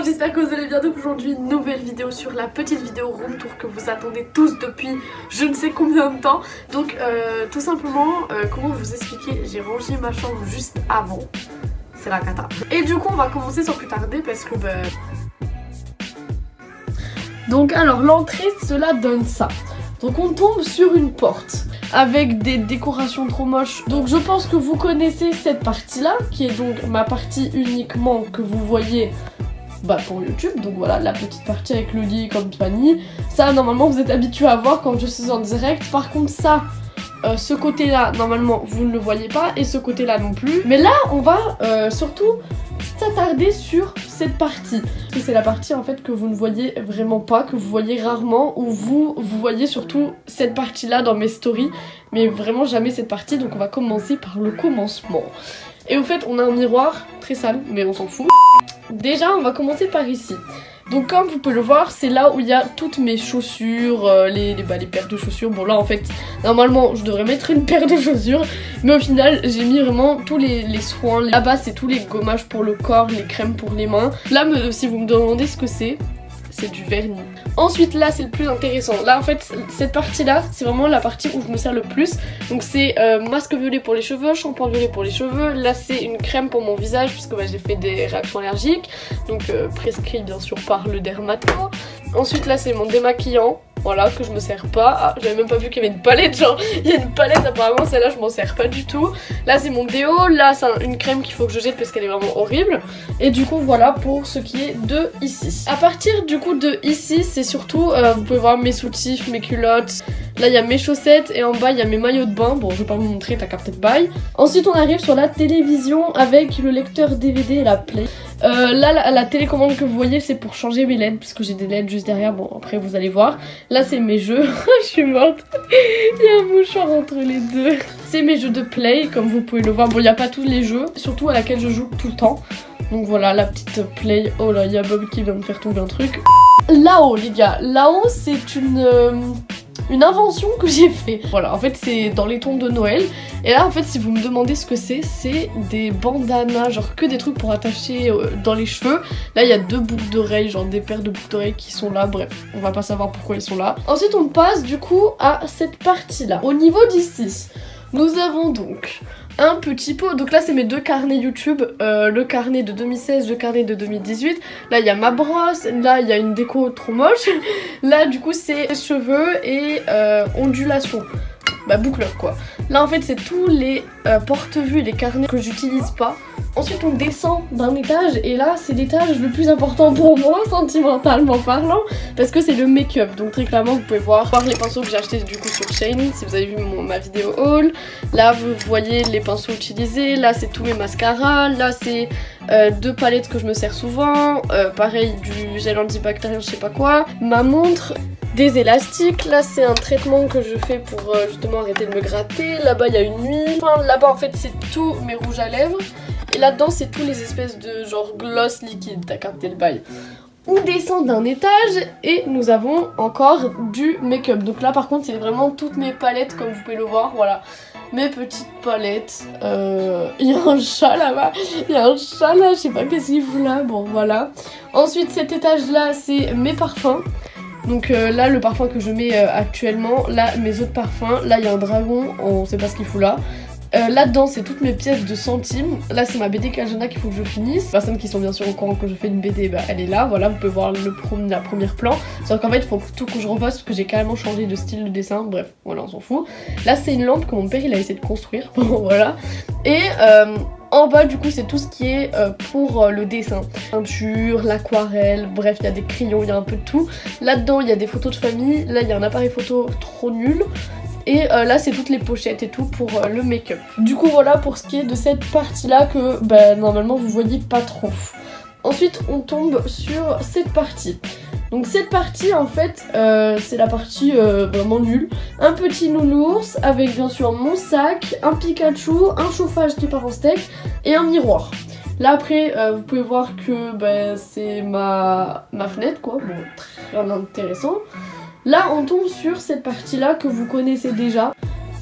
Alors j'espère que vous allez bien. Donc aujourd'hui une nouvelle vidéo sur la petite vidéo room tour que vous attendez tous depuis je ne sais combien de temps. Donc tout simplement comment vous expliquer, j'ai rangé ma chambre juste avant. C'est la cata. Et du coup on va commencer sans plus tarder parce que donc alors l'entrée cela donne ça. Donc on tombe sur une porte avec des décorations trop moches. Donc je pense que vous connaissez cette partie là qui est donc ma partie uniquement que vous voyez pour YouTube. Donc voilà la petite partie avec le lit et compagnie. Ça normalement vous êtes habitué à voir quand je suis en direct. Par contre ça ce côté là normalement vous ne le voyez pas et ce côté là non plus. Mais là on va surtout s'attarder sur cette partie. C'est la partie en fait que vous ne voyez vraiment pas, que vous voyez rarement, ou vous voyez surtout cette partie là dans mes stories, mais vraiment jamais cette partie. Donc on va commencer par le commencement. Et au fait on a un miroir très sale mais on s'en fout. Déjà on va commencer par ici. Donc comme vous pouvez le voir, c'est là où il y a toutes mes chaussures, les paires de chaussures. Bon là en fait, normalement je devrais mettre une paire de chaussures, mais au final j'ai mis vraiment tous les soins. Là-bas c'est tous les gommages pour le corps, les crèmes pour les mains. Là si vous me demandez ce que c'est du vernis. Ensuite là c'est le plus intéressant. Là en fait cette partie là c'est vraiment la partie où je me sers le plus. Donc c'est masque violet pour les cheveux, shampoing violet pour les cheveux. Là c'est une crème pour mon visage puisque j'ai fait des réactions allergiques. Donc prescrit bien sûr par le dermato. Ensuite là c'est mon démaquillant. Voilà, que je me sers pas. Ah, j'avais même pas vu qu'il y avait une palette, genre, il y a une palette, apparemment, celle-là, je m'en sers pas du tout. Là, c'est mon déo, là, c'est une crème qu'il faut que je jette parce qu'elle est vraiment horrible. Et du coup, voilà pour ce qui est de ici. À partir, du coup, de ici, c'est surtout, vous pouvez voir mes soutifs, mes culottes. Là, il y a mes chaussettes et en bas, il y a mes maillots de bain. Bon, je vais pas vous montrer, t'as capté de bail. Ensuite, on arrive sur la télévision avec le lecteur DVD et la Play. Là, la télécommande que vous voyez, c'est pour changer mes LED, puisque j'ai des LED juste derrière. Bon, après, vous allez voir. Là, c'est mes jeux. Je suis morte. Il y a un mouchoir entre les deux. C'est mes jeux de Play, comme vous pouvez le voir. Bon, il n'y a pas tous les jeux, surtout à laquelle je joue tout le temps. Donc voilà, la petite Play. Oh là, il y a Bob qui vient me faire tomber un truc. Là-haut, les gars. Là-haut, c'est une invention que j'ai fait. Voilà, en fait c'est dans les tons de Noël. Et là en fait si vous me demandez ce que c'est des bandanas, genre que des trucs pour attacher dans les cheveux. Là il y a deux boucles d'oreilles, genre des paires de boucles d'oreilles qui sont là, bref, on va pas savoir pourquoi ils sont là. Ensuite on passe du coup à cette partie là. Au niveau d'ici, nous avons donc un petit pot, donc là c'est mes deux carnets YouTube, le carnet de 2016, le carnet de 2018. Là il y a ma brosse, là il y a une déco trop moche. Là du coup c'est cheveux et ondulation, boucle quoi. Là en fait c'est tous les porte-vues, les carnets que j'utilise pas. Ensuite on descend d'un étage et là c'est l'étage le plus important pour moi sentimentalement parlant parce que c'est le make-up. Donc très clairement vous pouvez voir les pinceaux que j'ai achetés du coup sur Shein si vous avez vu ma vidéo haul. Là vous voyez les pinceaux utilisés, là c'est tous mes mascaras, là c'est deux palettes que je me sers souvent, pareil du gel antibactérien je sais pas quoi, ma montre, des élastiques, là c'est un traitement que je fais pour justement arrêter de me gratter, là-bas il y a une huile, enfin, là-bas en fait c'est tous mes rouges à lèvres. Et là-dedans, c'est tous les espèces de genre gloss liquide, t'as capté le bail. On descend d'un étage et nous avons encore du make-up. Donc là, par contre, c'est vraiment toutes mes palettes, comme vous pouvez le voir, voilà. Mes petites palettes. Il y a un chat là-bas. Il y a un chat là, je sais pas qu'est-ce qu'il fout là. Bon, voilà. Ensuite, cet étage-là, c'est mes parfums. Donc là, le parfum que je mets actuellement. Là, mes autres parfums. Là, il y a un dragon, on sait pas ce qu'il fout là. Là-dedans c'est toutes mes pièces de centimes. Là c'est ma BD Kajana qu'il faut que je finisse. Les personnes qui sont bien sûr au courant que je fais une BD, elle est là, voilà, vous pouvez voir la première plan. Sauf qu'en fait il faut tout que je refasse parce que j'ai carrément changé de style de dessin, bref, voilà, on s'en fout. Là c'est une lampe que mon père il a essayé de construire, voilà. Et en bas du coup c'est tout ce qui est pour le dessin. Peinture, l'aquarelle, bref il y a des crayons, il y a un peu de tout. Là-dedans il y a des photos de famille, là il y a un appareil photo trop nul. Et là c'est toutes les pochettes et tout pour le make-up. Du coup voilà pour ce qui est de cette partie là que normalement vous voyez pas trop. Ensuite on tombe sur cette partie. Donc cette partie en fait c'est la partie vraiment nulle. Un petit nounours avec bien sûr mon sac, un Pikachu, un chauffage qui part en steak et un miroir. Là après vous pouvez voir que c'est ma fenêtre quoi, bon très intéressant. Là on tombe sur cette partie là que vous connaissez déjà.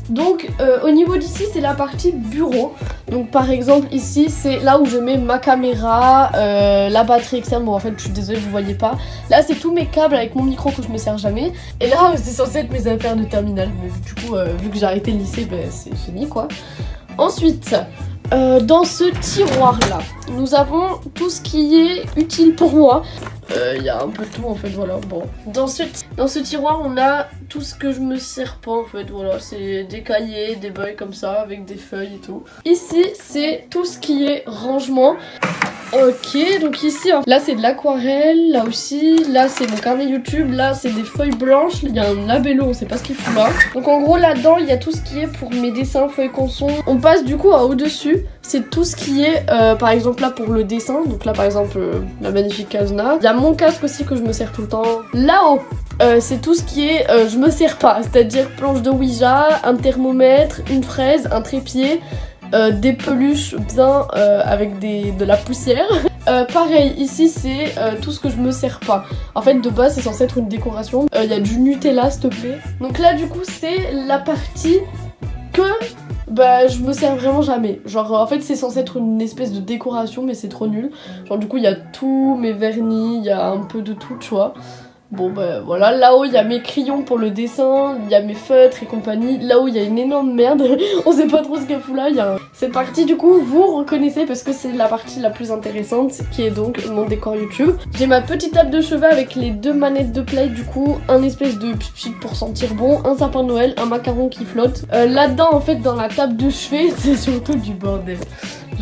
Donc au niveau d'ici c'est la partie bureau. Donc par exemple ici c'est là où je mets ma caméra, la batterie externe. Bon en fait je suis désolée vous voyez pas. Là c'est tous mes câbles avec mon micro que je me sers jamais. Et là c'est censé être mes affaires de terminale. Mais du coup vu que j'ai arrêté le lycée ben, c'est fini quoi. Ensuite dans ce tiroir là nous avons tout ce qui est utile pour moi. Il y a un peu de tout en fait, voilà. Bon, dans ce tiroir on a tout ce que je me sers pas en fait, voilà. C'est des cahiers, des bails comme ça avec des feuilles et tout. Ici c'est tout ce qui est rangement. Ok, donc ici, là c'est de l'aquarelle, là aussi, là c'est mon carnet YouTube, là c'est des feuilles blanches, il y a un labello, on sait pas ce qu'il fout là. Donc en gros là-dedans, il y a tout ce qui est pour mes dessins, feuilles conçons. On passe du coup à au-dessus, c'est tout ce qui est, par exemple là pour le dessin, donc là par exemple la magnifique Kazna. Il y a mon casque aussi que je me sers tout le temps. Là-haut, c'est tout ce qui est, je me sers pas, c'est-à-dire planche de Ouija, un thermomètre, une fraise, un trépied. Des peluches bien avec de la poussière. Pareil, ici c'est tout ce que je me sers pas. En fait de base c'est censé être une décoration. Il y a du Nutella s'il te plaît. Donc là du coup c'est la partie que bah je me sers vraiment jamais. Genre en fait c'est censé être une espèce de décoration mais c'est trop nul. Genre du coup il y a tous mes vernis, il y a un peu de tout tu vois. Bon bah voilà, là-haut il y a mes crayons pour le dessin, il y a mes feutres et compagnie. Là-haut il y a une énorme merde, on sait pas trop ce qu'elle fout là. Cette partie du coup vous reconnaissez parce que c'est la partie la plus intéressante qui est donc mon décor YouTube. J'ai ma petite table de chevet avec les deux manettes de play du coup, un espèce de pipi pour sentir bon, un sapin de Noël, un macaron qui flotte. Là-dedans en fait dans la table de chevet c'est surtout du bordel.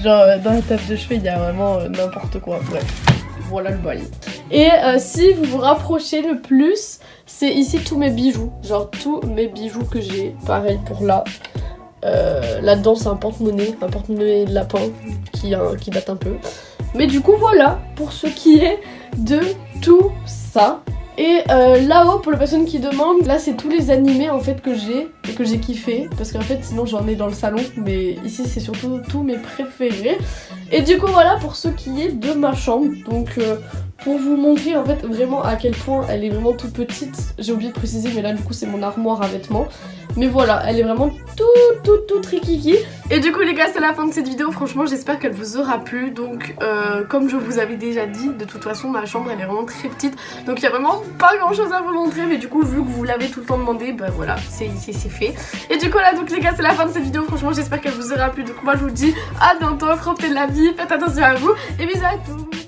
Genre dans la table de chevet il y a vraiment n'importe quoi, bref. Voilà le bail. Et si vous vous rapprochez le plus, c'est ici tous mes bijoux. Genre tous mes bijoux que j'ai. Pareil pour là. Là-dedans c'est un porte-monnaie lapin qui date un peu. Mais du coup voilà pour ce qui est de tout ça. Et là-haut pour les personnes qui demandent, là c'est tous les animés en fait que j'ai et que j'ai kiffé. Parce qu'en fait sinon j'en ai dans le salon. Mais ici c'est surtout tous mes préférés. Et du coup voilà pour ce qui est de ma chambre. Donc pour vous montrer en fait vraiment à quel point elle est vraiment toute petite. J'ai oublié de préciser mais là du coup c'est mon armoire à vêtements. Mais voilà, elle est vraiment toute rikiki. Et du coup les gars c'est la fin de cette vidéo. Franchement j'espère qu'elle vous aura plu. Donc comme je vous avais déjà dit, de toute façon ma chambre elle est vraiment très petite. Donc il y a vraiment pas grand chose à vous montrer. Mais du coup vu que vous l'avez tout le temps demandé, bah voilà c'est fait. Et du coup là donc les gars c'est la fin de cette vidéo. Franchement j'espère qu'elle vous aura plu. Donc moi je vous dis à bientôt, profitez de la vie, faites attention à vous et bisous à tous.